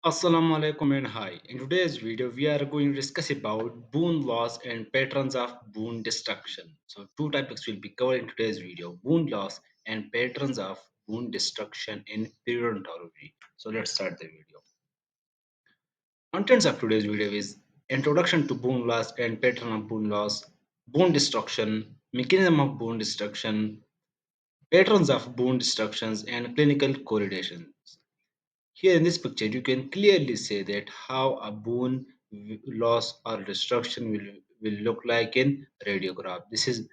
Assalamu alaikum and hi. In today's video, we are going to discuss about boon loss and patterns of boon destruction. So, two topics will be covered in today's video: boon loss and patterns of boon destruction in periodontology. So, let's start the video. Contents of today's video is introduction to boon loss and pattern of boon loss, boon destruction, mechanism of boon destruction, patterns of boon destructions, and clinical correlations. Here in this picture, you can clearly say that how a bone loss or destruction will look like in radiograph. This is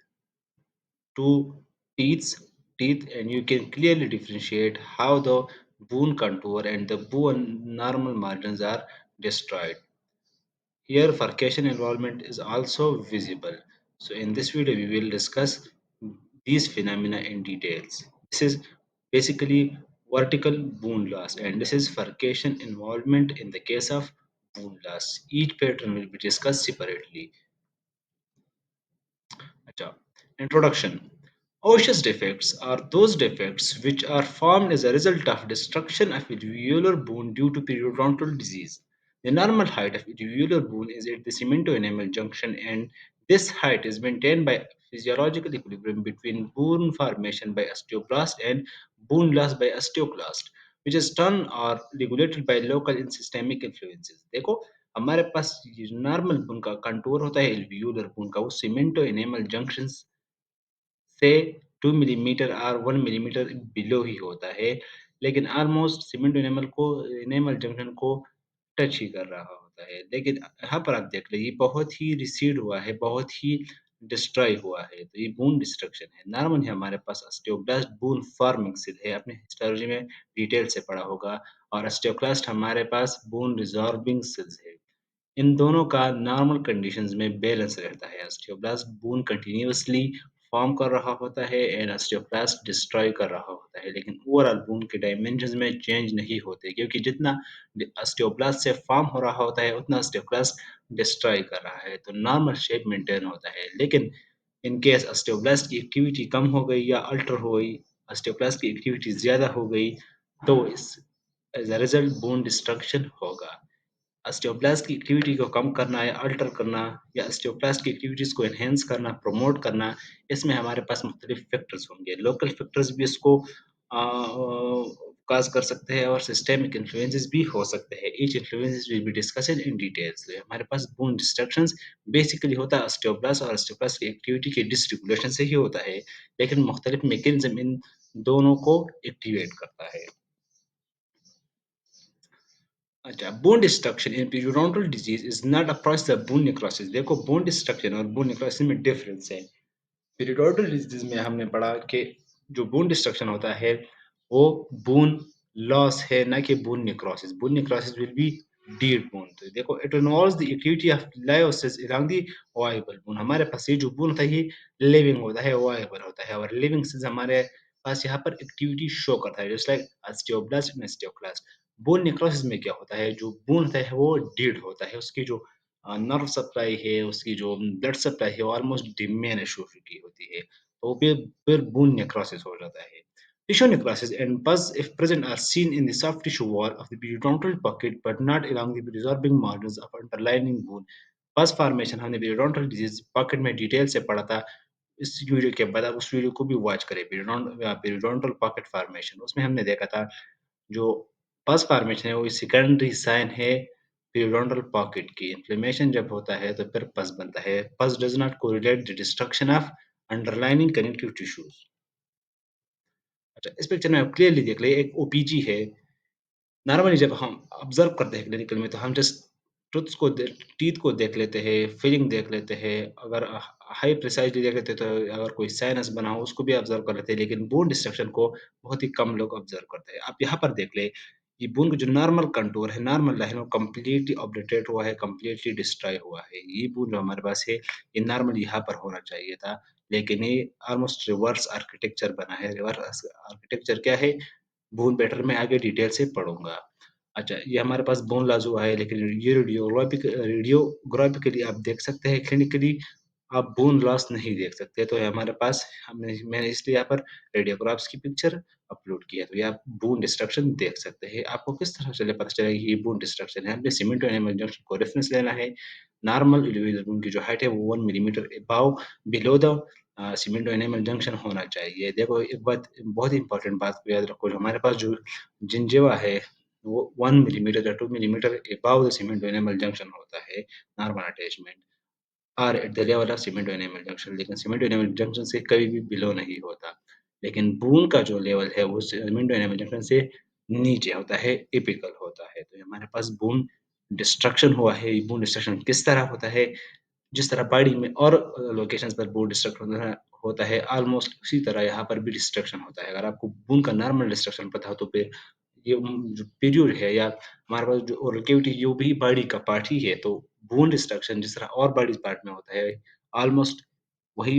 two teeth, and you can clearly differentiate how the bone contour and the bone normal margins are destroyed. Here, furcation involvement is also visible. So, in this video, we will discuss these phenomena in details. This is basically vertical bone loss, and this is furcation involvement in the case of bone loss. Each pattern will be discussed separately. Acha. Introduction. Osseous defects are those defects which are formed as a result of destruction of alveolar bone due to periodontal disease. The normal height of alveolar bone is at the cemento-enamel junction, and this height is maintained by physiological equilibrium between bone formation by osteoblast and bone loss by osteoclast, which is done or regulated by local and systemic influences. देखो हमारे पास normal bone का contour होता है alveolar bone का वो सीमेंटो enamel junctions से 2 millimetre और 1 millimetre below ही होता है, लेकिन ऑलमोस्ट सीमेंट एनेमल जंक्शन को टच ही कर रहा होता है। लेकिन यहाँ पर आप देख लीजिए बहुत ही रिसीड हुआ है, बहुत ही डिस्ट्रॉय हुआ है, तो ये बोन डिस्ट्रक्शन है। नॉर्मली हमारे पास ऑस्टियोब्लास्ट बोन फॉर्मिंग सेल है, आपने हिस्टोलॉजी में डिटेल से पढ़ा होगा और ऑस्टियोक्लास्ट हमारे पास बोन रिज़ॉर्बिंग सेल्स है। इन दोनों का नॉर्मल कंडीशंस में बैलेंस रहता है। ऑस्टियोब्लास्ट बून कंटिन्यूअसली फॉर्म कर रहा होता है एंड ऑस्टियोक्लास्ट डिस्ट्रॉय कर रहा होता है, लेकिन ओवरऑल बून के डायमेंशंस में चेंज नहीं होते क्योंकि जितना ऑस्टियोब्लास्ट से फॉर्म हो रहा होता है उतना ऑस्टियोक्लास्ट डिस्ट्रॉय कर रहा है, तो नॉर्मल शेप मेंटेन होता है। लेकिन इन केस ऑस्टियोब्लास्ट की एक्टिविटी कम हो गई या अल्टर हो गई, ऑस्टियोक्लास्ट की एक्टिविटी ज़्यादा हो गई, तो इस as a result bone destruction होगा। ऑस्टियोब्लास्ट की एक्टिविटी को कम करना या अल्टर करना या ऑस्टियोब्लास्ट की एक्टिविटीज़ को एनहांस करना, प्रमोट करना, इसमें हमारे पास मुख्तलिफ फैक्टर्स होंगे। लोकल फैक्टर्स भी इसको कॉज़ कर सकते हैं और सिस्टमिक इन्फ्लुएंसेस भी हो सकते हैं। Each influences will be discussed in details. हमारे पास बोन डिस्ट्रक्शंस बेसिकली होता है ऑस्टियोब्लास्ट और ऑस्टियोक्लास्ट की एक्टिविटी के डिसरेगुलेशन से ही होता है, लेकिन मुख्तलिफ मैकेनिज़्म इन दोनों को एक्टिवेट करता है। अच्छा, bone destruction in periodontal disease is not a process of bone necrosis. देखो बोन डिस्ट्रक्शन और बोन नेक्रोसिस में डिफरेंस है। पीरियोडोंटल डिजीज में हमने पढ़ा कि जो बोन डिस्ट्रक्शन होता है वो बोन लॉस है, ना कि bone necrosis. Bone necrosis will be dead bone. तो देखो it involves the activity of lysis along the viable bone. हमारे पास ये जो बोन होता है ये लिविंग होता है, वायबल होता है, और लिविंग सेल्स हमारे पास यहाँ पर एक्टिविटी शो करता है just like osteoblast and osteoclast. Bone necrosis में क्या होता है, जो बोन होता है वो डीड होता है, उसकी जो नर्व सप्लाई है, उसकी जो ब्लड सप्लाई है, वो ऑलमोस्ट डिमिनिश हो चुकी होती है। तो फिर बोन नेक्रोसिस हो जाता है। Tissue necrosis and pus, if present, are seen in the soft tissue wall of the periodontal pocket, but not along the resorbing margins of underlying bone. Pus formation हमने periodontal disease pocket में detail से पढ़ा था। इस video के बाद आप उस वीडियो को भी वॉच करें, periodontal pocket formation। उसमें हमने देखा था जो पस फॉर्मेशन है वो सेकेंडरी साइन है periodontal pocket की। इन्फ्लेमेशन जब होता है तो फिर पस बनता है। पस does not correlate the destruction of underlining connective tissues. अच्छा, इस पिक्चर में आप क्लियरली देख लें एक ओपीजी है। नॉर्मली जब हम ऑब्ज़र्व करते हैं क्लिनिकल में तो हम जस्ट टूथ्स को दे टीथ को देख लेते हैं, फिलिंग देख लेते हैं। अगर हाई प्रिसाइज़ली देख लेते हैं तो अगर कोई साइनस बना हो उसको भी ऑब्ज़र्व कर लेते हैं, लेकिन बोन डिस्ट्रक्शन को बहुत ही कम लोग ऑब्ज़र्व करते हैं। आप यहाँ पर देख लें, ये बोन का जो नॉर्मल कंटूर है, नॉर्मल लाइन वो कंप्लीटली ऑब्लिटरेट हुआ है, कंप्लीटली डिस्ट्रॉय हुआ है। ये बोन जो हमारे पास है, ये नॉर्मली यहाँ पर होना चाहिए था, लेकिन ये ऑलमोस्ट रिवर्स आर्किटेक्चर बना है। रिवर्स आर्किटेक्चर क्या है? बोन पैटर्न में आगे डिटेल से पढ़ूँगा। अच्छा, ये हमारे पास बोन लॉज़ हुआ है, लेकिन ये रेडियोग्राफिकली आप देख सकते हैं क्लिनिकली आप बोन लॉस नहीं देख सकते। तो ये हमारे पास हमने मैंने इसलिए यहाँ पर रेडियोग्राफ्स की पिक्चर अपलोड किया। तो ये आप बोन डिस्ट्रक्शन देख सकते हैं। आपको किस तरह से पता चलेगा कि ये बोन डिस्ट्रक्शन है? आपने सीमेंट एनिमल जंक्शन को रेफरेंस लेना है। नॉर्मल इंडिविजुअल बोन की जो हाइट है वो 1 millimetre above below the cement animal junction होना चाहिए। देखो एक बात बहुत ही इम्पोर्टेंट बात को याद रखो, जो हमारे पास जो जिंजीवा है वो 1 मिलीमीटर या 2 millimetre above the cement animal junction होता है, normal attachment. Are at the level of cement animal junction, लेकिन सीमेंट एनिमल जंक्शन से कभी भी बिलो नहीं होता। लेकिन बून का जो लेवल है वो सीमेंट एनिमल जंक्शन से नीचे होता है, एपिकल होता है। तो ये हमारे पास बून डिस्ट्रक्शन हुआ है। ये बून डिस्ट्रक्शन किस तरह होता है? जिस तरह बॉडी में और लोकेशंस पर बून डिस्ट्रक्शन होता है, ऑलमोस्ट उसी तरह यहाँ पर भी डिस्ट्रक्शन होता है। अगर आपको बून का नॉर्मल डिस्ट्रक्शन पता हो तो फिर ये जो पीरियड है या हमारे पास जो ओरल कैविटी ये भी बॉडी का पार्ट ही है। तो बोन डिस्ट्रक्शन जिस तरह और बॉडी पार्ट में होता है, ऑलमोस्ट वही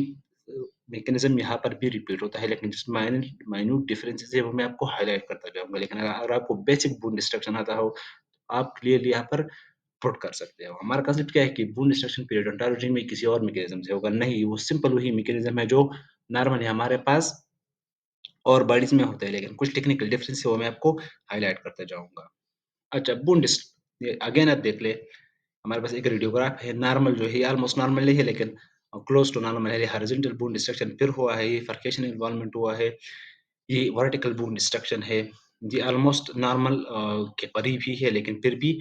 मैकेनिज्म यहाँ पर भी रिपीट होता है, लेकिन जिस माइन्यूट डिफरेंसेस है वो मैं आपको हाइलाइट करता जाऊँगा। लेकिन अगर आपको बेसिक बोन डिस्ट्रक्शन आता हो, तो आप क्लियरली यहाँ पर पुट कर सकते हो। हमारा कांसेप्ट क्या है कि बोन डिस्ट्रक्शन पीरियोडोंटोलॉजी में किसी और मैकेनिज्म से होगा, नहीं वो सिंपल वही मैकेनिज्म है जो नॉर्मली हमारे पास और बॉडीज़ में होता है, लेकिन कुछ टेक्निकल डिफरेंस है वो मैं आपको हाइलाइट करता जाऊँगा। अच्छा, बून डिस ये अगेन आप देख लें, हमारे पास एक रेडियोग्राफ है, नॉर्मल जो है ऑलमोस्ट नॉर्मल ही है, लेकिन क्लोज़ टू नॉर्मल है। हॉरिज़ॉन्टल बून डिस्ट्रक्शन फिर हुआ है, ये फर्केशन इन्वॉल्वमेंट हुआ है, ये वर्टिकल बून डिस्ट्रक्शन है। ये ऑलमोस्ट नॉर्मल के करीब ही है, लेकिन फिर भी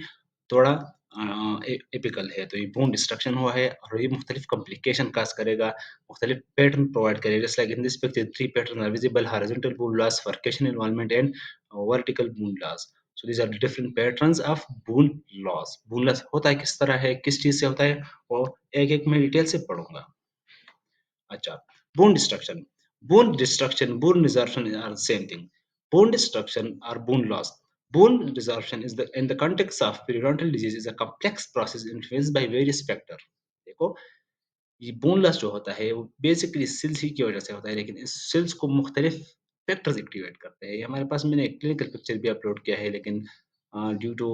थोड़ा एपिकल है। तो ये बून डिस्ट्रक्शन हुआ है और ये मुख्तलिफ कॉम्प्लिकेशन काज़ करेगा, मुख्तलिफ पैटर्न प्रोवाइड करेगा। Just like in this picture 3 pattern are visible, horizontal bone loss, furcation involvement and vertical bone loss. So these are the different patterns of bone loss. Bone loss होता है किस तरह है, किस चीज़ से होता है, वो एक-एक मैं डिटेल से पढ़ूँगा। अच्छा, bone destruction. Bone destruction, bone resorption are the same thing. Bone destruction or bone loss. Bone resorption is the in the context of periodontal disease is a complex process influenced by various factors. देखो, ये bone loss जो होता है वो basically sales ही की वजह से होता है, लेकिन इस सेल्स को मुख्तलिफ फैक्टर्स एक्टिवेट करते हैं। ये हमारे पास मैंने एक क्लिनिकल पिक्चर भी अपलोड किया है, लेकिन due to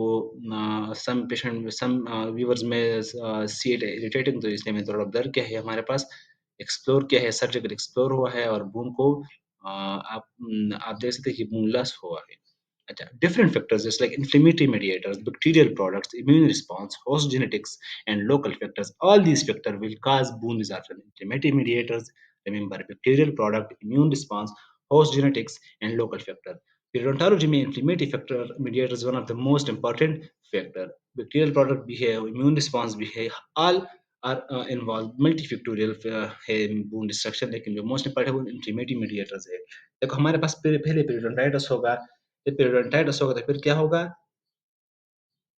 some patient some viewers में सी इट इरिटेटिंग, तो इसलिए मैंने थोड़ा ब्लर किया है। हमारे पास एक्सप्लोर किया है, सर्जिकल एक्सप्लोर हुआ है और बून को आप देख सकते हैं कि बून लॉस हुआ है। अच्छा, different factors just like inflammatory mediators, bacterial products, immune response, host genetics, and local factors. All these factors will cause bone resorption. Inflammatory mediators, remember, bacterial product, immune response, host genetics, and local factor. Periodontology में inflammatory factor mediator is one of the most important factor. Bacterial product भी है, immune response भी है, all are involved multifactorial है bone destruction, लेकिन जो most important है वो inflammatory mediators है। देखो हमारे पास पहले पेरियोडोंटाइटिस होगा, जब पेरियोडोंटाइटिस होगा तो फिर क्या होगा?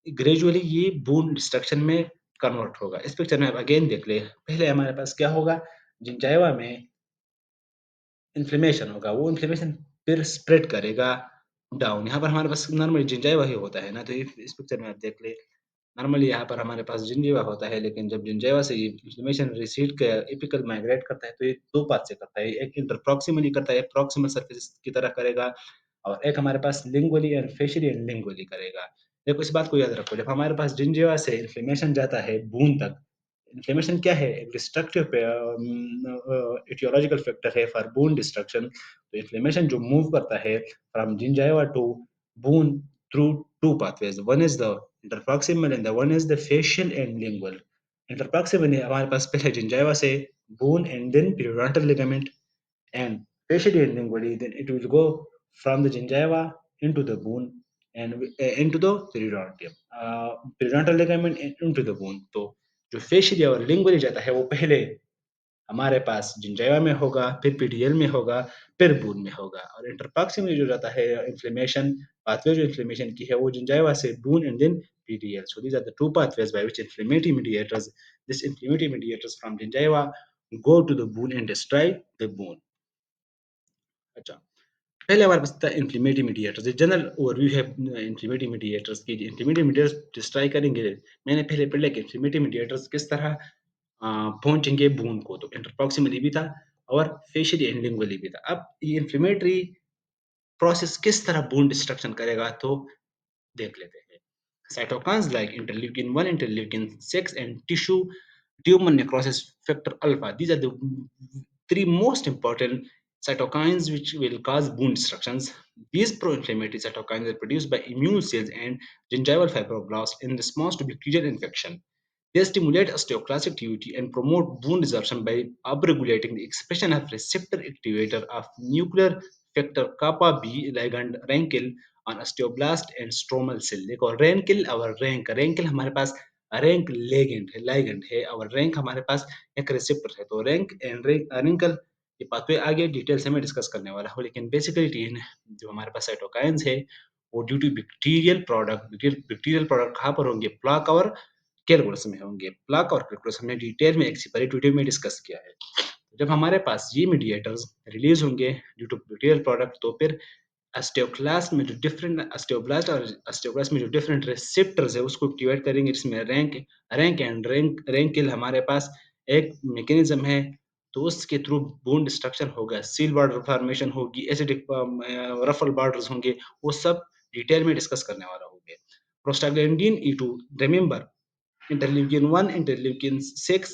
ग्रेजुअली ये बोन डिस्ट्रक्शन में कन्वर्ट होगा। इस पिक्चर में आप अगेन देख लें, पहले हमारे पास क्या होगा? जिंजाइवा में इन्फ्लेमेशन होगा, वो इन्फ्लेमेशन फिर स्प्रेड करेगा डाउन। यहाँ पर हमारे पास नॉर्मली जिंजाइवा ही होता है ना, तो इस पिक्चर में आप देख लें, नॉर्मली यहाँ पर हमारे पास जिंजीवा होता है, लेकिन जब जिंजाइवा से ये इन्फ्लेमेशन रिसीड के एपिकल माइग्रेट करता है, तो ये 2 पाथ से करता है। एक इंटरप्रॉक्सिमली करता है, प्रॉक्सिमल सरफेस की तरह करेगा, और एक हमारे पास लिंगुअली एंड फेशियली एंड लिंगुअली करेगा। देखो इस बात को याद रखो, जब हमारे पास जिंजीवा से इन्फ्लेमेशन जाता है बून तक, इन्फ्लेमेशन क्या है? एक डिस्ट्रक्टिव एटियोलॉजिकल फैक्टर है फॉर बून डिस्ट्रक्शन। तो इन्फ्लेमेशन जो मूव करता है from gingiva to bone through two pathways. One is the interproximal and the one is the facial and lingual. Interproximal में हमारे पास पहले gingiva से bone and then periodontal ligament, and facially and lingually then it will go from the gingiva into the bone and into the periodontium. Periodontal ligament into the bone. तो जो facially और lingually जाता है वो पहले हमारे पास gingiva में होगा, फिर पीडीएल में होगा, फिर बून में होगा। और इंटरपॉक्सी में जो रहता है इन्फ्लेमेशन पाथवे, जो इन्फ्लेमेशन की है वो जिंजाइवा से bone and then PDL. So these are the two pathways by which inflammatory mediators this inflammatory mediators from gingiva go to the bone and destroy the bone. अच्छा, पहले हमारे पास था inflammatory mediators. ये general overview है inflammatory mediators की। Inflammatory mediators destroy करेंगे। मैंने पहले पढ़ा कि इन्फ्लेमेटरी मीडिएटर्स किस तरह पहुँचेंगे बून को, तो इंटरप्रॉक्सिमली भी था और फेशियली एंड लिंगुअली भी था। अब ये इन्फ्लेमेटरी प्रोसेस किस तरह बून डिस्ट्रक्शन करेगा, तो देख लेते हैं। Cytokines like interleukin 1, interleukin 6 and tissue tumor necrosis factor alpha. These are the three most important cytokines which will cause wound destructions. These pro-inflammatory cytokines are produced by immune cells and gingival fibroblasts in response to bacterial infection. They stimulate osteoclast activity and promote wound resorption by upregulating the expression of receptor activator of nuclear factor kappa B ligand RANKL on osteoblast and stromal cell. देखो RANKL और RANK हमारे पास rank ligand है और rank हमारे पास एक receptor है तो rank and रैंकल ये पाथवे आगे डिटेल से मैं डिस्कस करने वाला हूँ लेकिन बेसिकली जो हमारे पास साइटोकाइंस है वो ड्यू टू बैक्टीरियल प्रोडक्ट कहाँ पर होंगे प्लाक और कैलकुलस में होंगे प्लाक और कैलकुलस हमने डिटेल में एक सेपरेट वीडियो में डिस्कस किया है जब हमारे पास ये मीडिएटर्स रिलीज होंगे ड्यू टू बैक्टीरियल प्रोडक्ट तो फिर ऑस्टियोक्लास्ट में जो डिफरेंट ऑस्टियोब्लास्ट और ऑस्टियोक्लास्ट में जो डिफरेंट रिसेप्टर्स है उसको एक्टिवेट करेंगे जिसमें रैंक किल हमारे पास एक मैकेनिज्म है तो उसके थ्रू बोन डिस्ट्रक्शन होगा सील बॉर्डर फॉर्मेशन होगी एसिडिक रफल बॉर्डर्स होंगे वो सब डिटेल में डिस्कस करने वाला होंगे prostaglandin E2 remember interleukin-1, interleukin-6,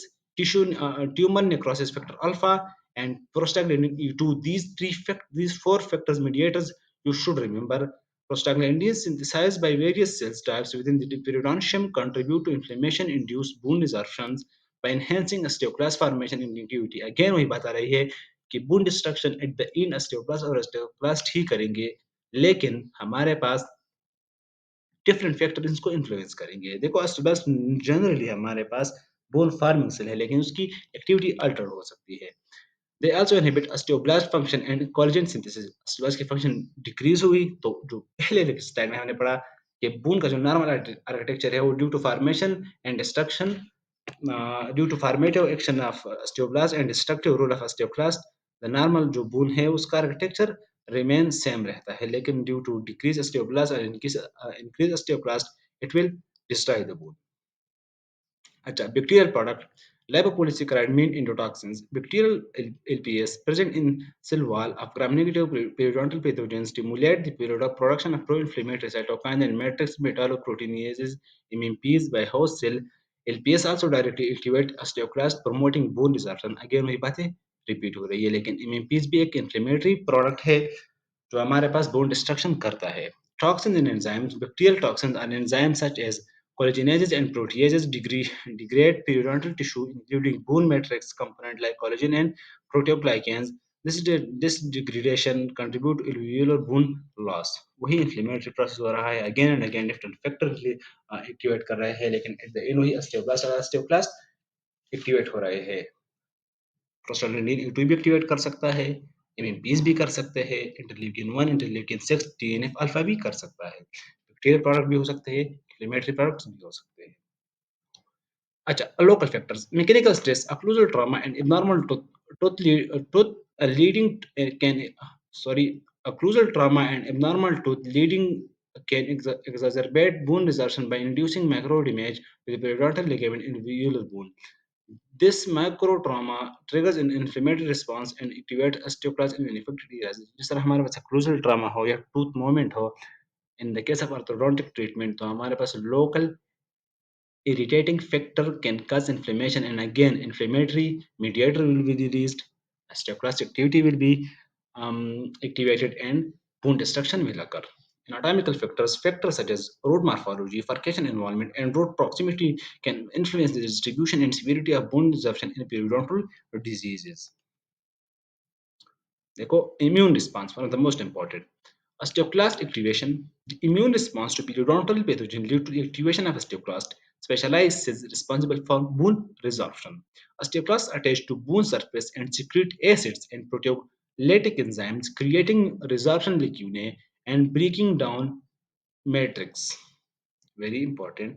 tumor necrosis factor alpha, and prostaglandin E2. These four factors mediators you should remember. Prostaglandins synthesized by various cell types within the periodontium contribute to inflammation-induced wound resorptions by enhancing osteoclast formation and integrity. Again वही बात आ रही है कि wound destruction at the end osteoclast और osteoclast ही करेंगे लेकिन हमारे पास different factor इसको इन्फ्लुएंस करेंगे देखो बस जनरली हमारे पास बोन फार्मिंग सेल है लेकिन उसकी एक्टिविटी अल्टर हो सकती है they also inhibit osteoblast function and collagen synthesis osteoblast की फंक्शन डिक्रीज हुई तो जो पहले स्लाइड में हमने पढ़ा कि बोन का जो नॉर्मल आर्किटेक्चर है वो due to formation and destruction due to formative action of osteoblast and destructive role of osteoclast, the normal जो bone है उसका architecture remain same रहता है लेकिन due to decrease osteoblast and increase osteoclast it will destroy the bone. अच्छा bacterial product lipopolysaccharide mean endotoxins bacterial LPS present in cell wall of gram-negative periodontal pathogens stimulate the periodic production of pro-inflammatory cytokines and matrix metalloproteinases MMPs by host cell. LPS also directly activate osteoclast promoting bone resorption. Again वही बातें repeat हो रही है लेकिन MMPs भी एक inflammatory product है जो हमारे पास bone destruction करता है. Toxins and enzymes. Bacterial toxins are enzymes such as collagenases and proteases degrade periodontal tissue, including bone matrix component like collagen and proteoglycans. This degradation contribute to alveolar bone loss. वही inflammatory process हो रहा है again and again different factors activate कर रहे हैं लेकिन at the end वही osteoblast activate हो रहे हैं प्रोस्टाग्लैंडिन E2 भी एक्टिवेट कर सकता है एमएमपीज भी कर सकते हैं इंटरल्यूकिन 1 इंटरल्यूकिन 6 टीएनएफ अल्फा भी कर सकता है बैक्टीरियल प्रोडक्ट भी हो सकते हैं इन्फ्लेमेटरी प्रोडक्ट्स भी हो सकते हैं अच्छा local factors mechanical stress occlusal trauma and abnormal tooth leading can sorry occlusal trauma and abnormal tooth leading can exacerbate bone resorption by inducing macro damage to the periodontal ligament in alveolar bone. This macro trauma triggers an inflammatory response and activates osteoclast in affected areas. जिस तरह हमारे पास occlusal trauma हो या tooth movement हो, in the case of orthodontic treatment तो हमारे पास local irritating factor can cause inflammation and again inflammatory mediator will be released, osteoclast activity will be activated and bone destruction will occur. Anatomical factors such as root morphology, furcation involvement, and root proximity can influence the distribution and severity of bone resorption in periodontal diseases. देखो immune response one of the most important osteoclast activation the immune response to periodontal pathogen lead to the activation of osteoclast specialized cells responsible for bone resorption osteoclasts attach to bone surface and secrete acids and proteolytic enzymes creating resorption lacunae and breaking down matrix very important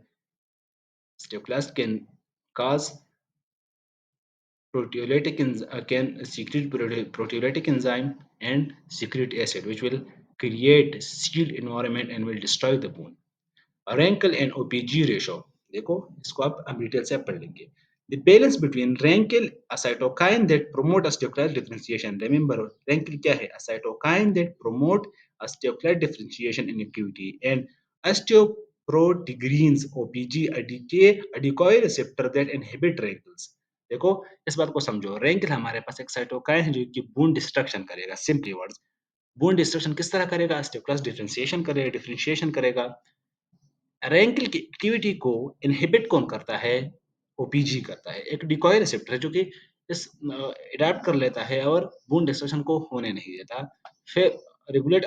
osteoclast can cause can secrete proteolytic enzyme and secrete acid which will create sealed environment and will destroy the bone. Rankle and OPG ratio देखो इसको आप हम detail से पढ़ लेंगे. The balance between rankle a cytokine that promote osteoclast differentiation. Remember rankle क्या है? A cytokine that promote osteoclast differentiation in activity and protegerins OPG decoy receptor that inhibit RANKLs. देखो इस बात को समझो, रैंकल हमारे पास एक साइटोकाइन है जो कि बून डिस्ट्रक्शन करेगा। सिंपली वर्ड्स, बून डिस्ट्रक्शन किस तरह करेगा? ऑस्टियोक्लास्ट डिफरेंशिएशन करेगा। रैंकिल की एक्टिविटी को इनहिबिट कौन करता है? ओपीजी करता है। एक डिकॉय रिसेप्टर है जो कि इस अडैप्ट कर लेता है और वुंड डिस्ट्रक्शन को होने नहीं देता। फिर regulate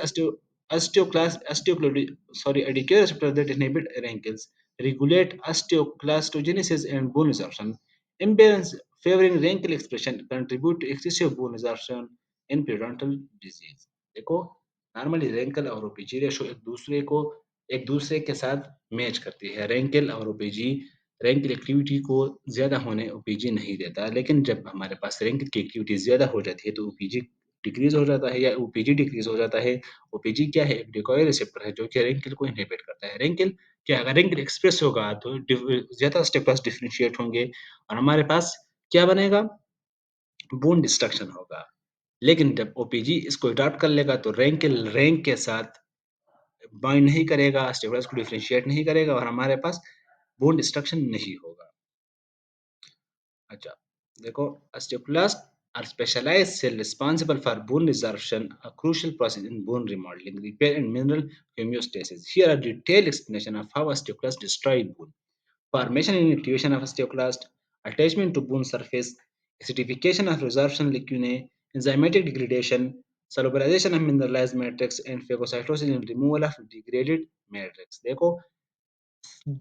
decoy receptor that inhibit RANKLs regulate osteoclastogenesis and bone resorption. Imbalance favoring rankle expression contribute to excessive bone resorption in periodontal disease। देखो नॉर्मली रैंकल और ओपीजी रेशो एक दूसरे के साथ मैच करती है। रैंकल और ओपीजी रैंकल एक्टिविटी को ज़्यादा होने ओपीजी नहीं देता, लेकिन जब हमारे पास रैंकल की एक्टिविटी ज़्यादा हो जाती है तो ओपीजी डिक्रीज़ हो जाता है या ओपीजी डिक्रीज़ हो जाता है। ओपीजी क्या है? एक डिकॉय रिसेप्टर है जो कि रैंकल को इनहिबिट करता है। रैंकल क्या है? अगर रैंकल एक्सप्रेस होगा तो ज़्यादा स्टेपस डिफरेंशिएट होंगे और हमारे पास क्या बनेगा? बोन डिस्ट्रक्शन होगा। लेकिन जब ओपीजी इसको अडॉप्ट कर लेगा तो रैंकल रैंक के साथ बाइंड नहीं करेगा, स्टेबलाइज़ को डिफरेंशिएट नहीं करेगा और हमारे पास बोन डिस्ट्रक्शन नहीं होगा। अच्छा, देखो osteoclasts are specialized cell responsible for bone resorption, a crucial process in bone remodeling, repair and mineral homeostasis. Here are detailed explanation of how osteoclasts destroy bone. Formation and activation of osteoclast, attachment to bone surface, acidification of resorption lacunae, enzymatic degradation, solubilization of mineralized matrix and phagocytosis and removal of degraded matrix। देखो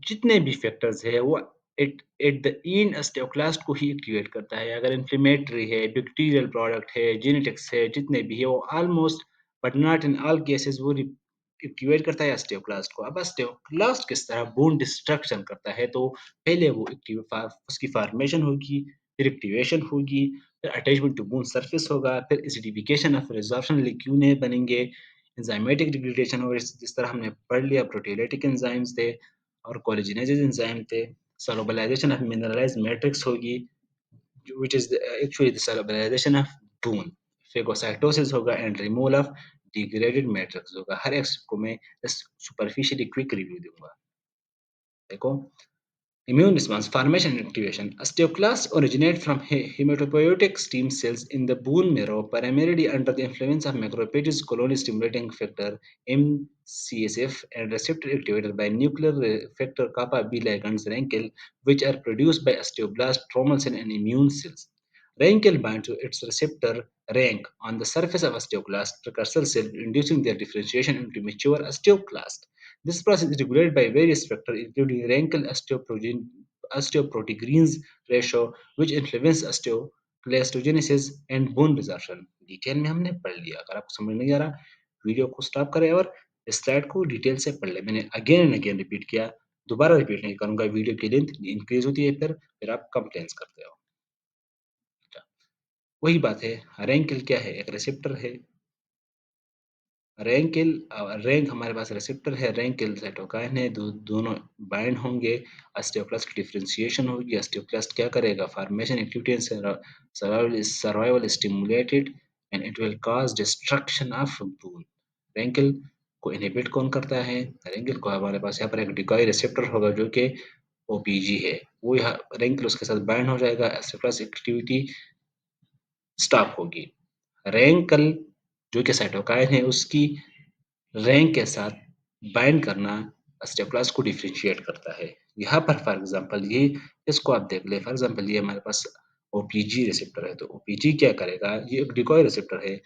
जितने भी factors है वो at at the end osteoclast को ही activate करता है। अगर इन्फ्लेमेटरी है, बैक्टीरियल प्रोडक्ट है, जेनेटिक्स है, जितने भी है वो almost but not in all cases वो एक्टिवेट करता है ऑस्टियोक्लास्ट को। अब ऑस्टियोक्लास्ट किस तरह बोन डिस्ट्रक्शन करता है तो पहले वो उसकी फॉर्मेशन होगी, फिर एक्टिवेशन होगी, फिर अटैचमेंट टू बोन सरफेस होगा, फिर एसिडिफिकेशन ऑफ रिजॉर्प्शन लिक्यूने बनेंगे, एंजाइमेटिक डिग्रेडेशन और जिस तरह हमने पढ़ लिया प्रोटीओलाइटिक एंजाइम्स थे और कोलेजनेजेस एंजाइम थे। सॉल्युबलाइजेशन ऑफ मिनरलाइज्ड मैट्रिक्स होगी which is actually the solubilization of bone. Phagocytosis होगा and removal of degraded matrix होगा। हर एक को मैं सुपरफिशियली क्विक रिव्यू दूंगा। देखो immune response formation and activation. Osteoclasts originate from hematopoietic stem cells in the bone marrow, primarily under the influence of macrophages colony stimulating factor MCSF and receptor activated by nuclear factor kappa B ligands RANKL, which are produced by osteoblast, stromal cell, and immune cells. RANKL binds to its receptor RANK on the surface of osteoclast precursor cell, inducing their differentiation into mature osteoclast. This process is regulated by various factors, including Rankel osteoproteins ratio, which influence osteoclastogenesis and bone resorption। Detail में हमने पढ़ लिया। अगर आपको समझ नहीं आ रहा, video को स्टॉप करें और स्लाइड को डिटेल से पढ़ लें। मैंने अगेन एंड अगेन रिपीट किया, दोबारा रिपीट नहीं करूंगा। वीडियो की लेंथ इंक्रीज होती है, फिर आप कंप्लेंट्स करते हो। अच्छा, वही बात है, रैंकिल क्या है? एक रिसेप्टर है। रैंकिल रैंक हमारे पास रिसेप्टर है, रैंकिल साइटोकाइन है, दोनों बाइंड होंगे, ऑस्टियोक्लास्ट की डिफरेंशिएशन होगी। ऑस्टियोक्लास्ट क्या करेगा? Formation activity and survival stimulated and it will cause destruction of bone. RANKL को इनहिबिट कौन करता है? रैंकिल को हमारे पास यहाँ पर एक डिकॉय रिसेप्टर होगा जो कि ओपीजी है, वो यहाँ रैंकिल उसके साथ बाइंड हो जाएगा, ऑस्टियोक्लास्ट एक्टिविटी स्टॉप होगी। रैंकल जो कि साइटोकाइन है उसकी रैंक के साथ बाइंड करना स्टेपलास्ट को डिफरेंशिएट करता है। यहाँ पर फॉर एग्जांपल ये इसको आप देख ले, फॉर एग्जांपल ये हमारे पास ओपीजी रिसेप्टर है, तो ओपीजी क्या करेगा? ये एक डिकॉय रिसेप्टर है,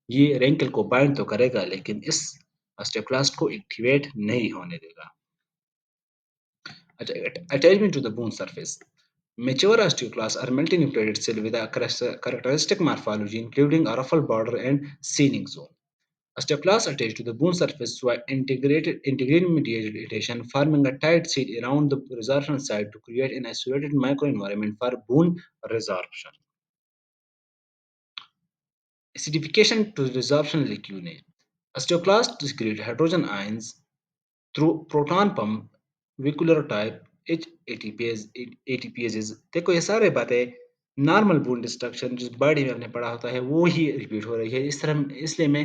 ये रैंकल को बाइंड तो करेगा लेकिन इस स्टेपलास्ट को एक्टिवेट नहीं होने देगा। Attachment to the bone surface. Mature osteoclasts are multinucleated cells with a characteristic morphology including a ruffled border and sealing zone. Osteoclasts attach to the bone surface via integrin-mediated adhesion, forming a tight seal around the resorption site to create an isolated microenvironment for bone resorption. Acidification to resorption lacunae. Osteoclasts secrete hydrogen ions through proton pump vehicular type ATPases। देखो ये सारे बातें normal bone destruction जिस body में हमने पढ़ा होता है वो ही रिपीट हो रही है। इस तरह इसलिए मैं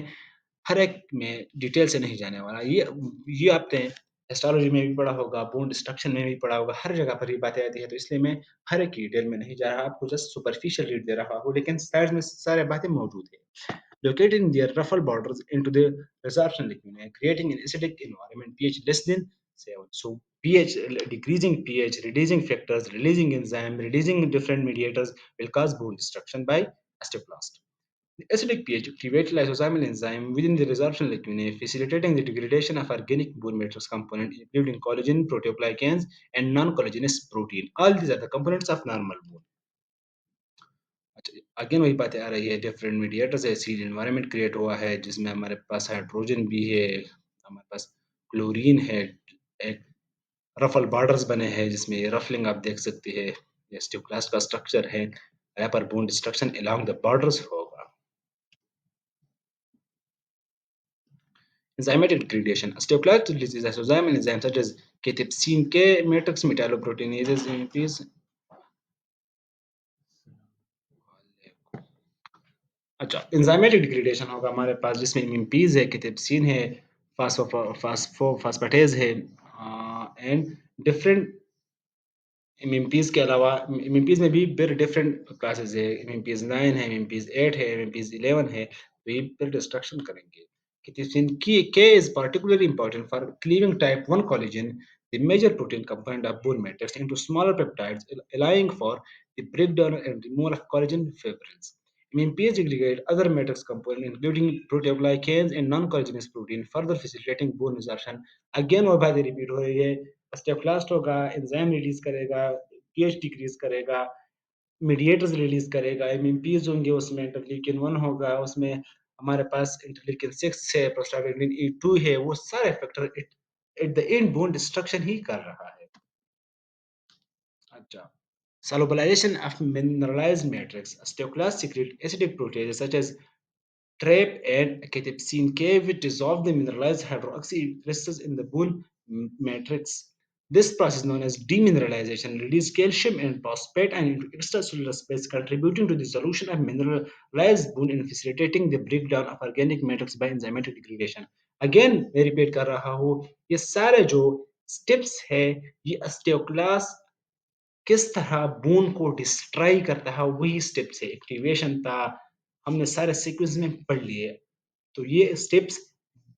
हर एक में डिटेल से नहीं जाने वाला। ये आते हैं हिस्टोलॉजी में भी पढ़ा होगा, बोन डिस्ट्रक्शन में भी पढ़ा होगा, हर जगह पर ये बातें आती हैं, तो इसलिए मैं हर एक की डिटेल में नहीं जा रहा, आपको जस्ट सुपरफिशियल रीड दे रहा हूँ, लेकिन स्लाइड्स में सारी बातें मौजूद हैं। Locating their ruffle borders into the resorption liquid, creating an acidic environment pH less than 7. So pH decreasing pH, reducing factors, releasing enzyme, reducing different mediators will cause bone destruction by osteoclast. The acidic pH activates lysosomal enzyme within the resorption lacunae, facilitating the degradation of organic bone matrix component, including collagen, proteoglycans, and non-collagenous protein. All these are the components of normal bone. अच्छा, again वही बातें आ रही है, different mediators है, seed environment create हुआ है जिसमें हमारे पास हाइड्रोजन भी है, हमारे पास क्लोरीन है, एक रफल बॉर्डर्स बने हैं जिसमें ये रफलिंग आप देख सकते हैं, ये स्टियोक्लास्ट का स्ट्रक्चर है, यहाँ पर bone destruction along the borders होगा। enzymatic degradation, osteoclast releases lysosomal enzymes such as cathepsin K, matrix metalloproteinases, MPs, अच्छा, एंजाइमेटिक डिग्रेडेशन होगा हमारे पास जिसमें एमपीज़ है, केटेप्सिन है, फास्फोफास्फेटेज़ है एंड डिफरेंट एमएमपीज़ के अलावा एमएमपीज़ में भी फिर डिफरेंट क्लासेस है, एमएमपीज़ 9 है, एमएमपीज़ 8 है, एमएमपीज़ 11 है, तो ये फिर डिस्ट्रक्शन करेंगे। Cathepsin K is particularly important for cleaving type 1 collagen, the major protein component of bone matrix, into smaller peptides, allowing for the breakdown and removal of collagen fibrils. MMPs degrade other matrix components, including proteoglycans and non-collagenous protein, further facilitating bone resorption. Again, वो बात repeat हो रही है, osteoclast होगा, enzyme release करेगा, pH decrease करेगा, mediators release करेगा, एमएमपीज होंगे उसमें, इंटरल्यूकिन 1 होगा, उसमें हमारे पास इंटरल्यूकिन 6 है, प्रोस्टाग्लैंडिन E2 है, वो सारे factor at the end bone destruction ही कर रहा है। अच्छा, solubilization of mineralized matrix, osteoclasts secrete acidic proteases such as TRAP and cathepsin K, which dissolve the mineralized hydroxy crystals in the bone matrix. This process, known as demineralization, releases calcium and phosphate and into extracellular space, contributing to the solution of mineralized bone and facilitating the breakdown of organic matrix by enzymatic degradation. Again, मैं repeat कर रहा हूँ, ये सारे जो steps है, ये osteoclast किस तरह बोन को डिस्ट्रॉय करता है, वही स्टेप्स है। एक्टिवेशन था, हमने सारे सीक्वेंस में पढ़ लिए। तो ये स्टेप्स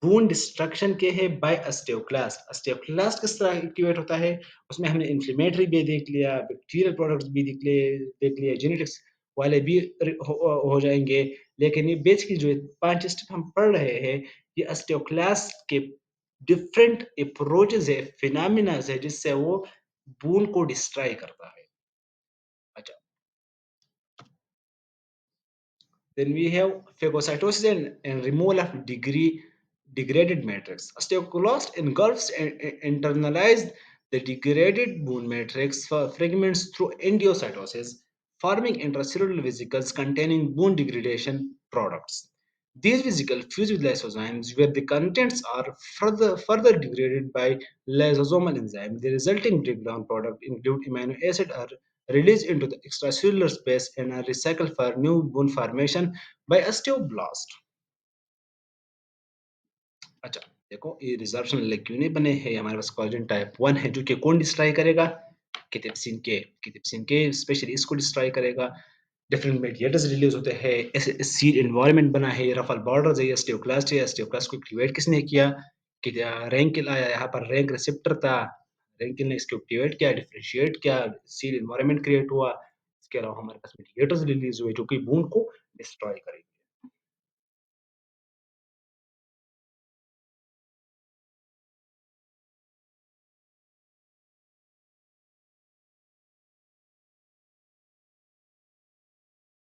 बोन डिस्ट्रक्शन के हैं बाय ऑस्टियोक्लास्ट। ऑस्टियोक्लास्ट किस तरह एक्टिवेट होता है, उसमें हमने इन्फ्लेमेटरी भी देख लिया, बैक्टीरियल प्रोडक्ट्स भी देख लिए, जेनेटिक्स वाले भी हो जाएँगे। लेकिन ये बेसिकली जो 5 स्टेप हम पढ़ रहे हैं, ये ऑस्टियोक्लास्ट के डिफरेंट अप्रोचेज़ है, फिनोमेनाज़ है, जिससे वो बोन को डिस्ट्रॉय करता है। अच्छा, then we have phagocytosis and removal of degraded matrix. Osteoclast engulfs and internalizes the degraded bone matrix fragments through endocytosis, forming intracellular vesicles containing bone degradation products. These vesicles fuse with lysozymes, where the contents are further degraded by lysosomal enzyme. The resulting breakdown product include amino acid are released into the extracellular space and are recycled for new bone formation by osteoblast. अच्छा, देखो ये रिजर्प्शन लेक्यूने बने हैं, हमारे पास collagen type 1 है जो कि कौन डिस्ट्रॉय करेगा? कैथेप्सिन के स्पेशली इसको डिस्ट्रॉय करेगा। डिफरेंट मेडिएटर्स रिलीज होते हैं, ऐसे सीड एनवायरनमेंट बना है, रफल बॉर्डर्स है, ऑस्टियोक्लास्ट को एक्टिवेट किसने किया? कि रैंकिल आया, यहाँ पर रैंक रिसेप्टर था, रैंकिल ने इसको एक्टिवेट किया, डिफरेंशिएट किया, सीड एनवायरनमेंट क्रिएट हुआ। इसके अलावा हमारे पास मेडिएटर्स रिलीज हुए जो कि बोन को डिस्ट्रॉय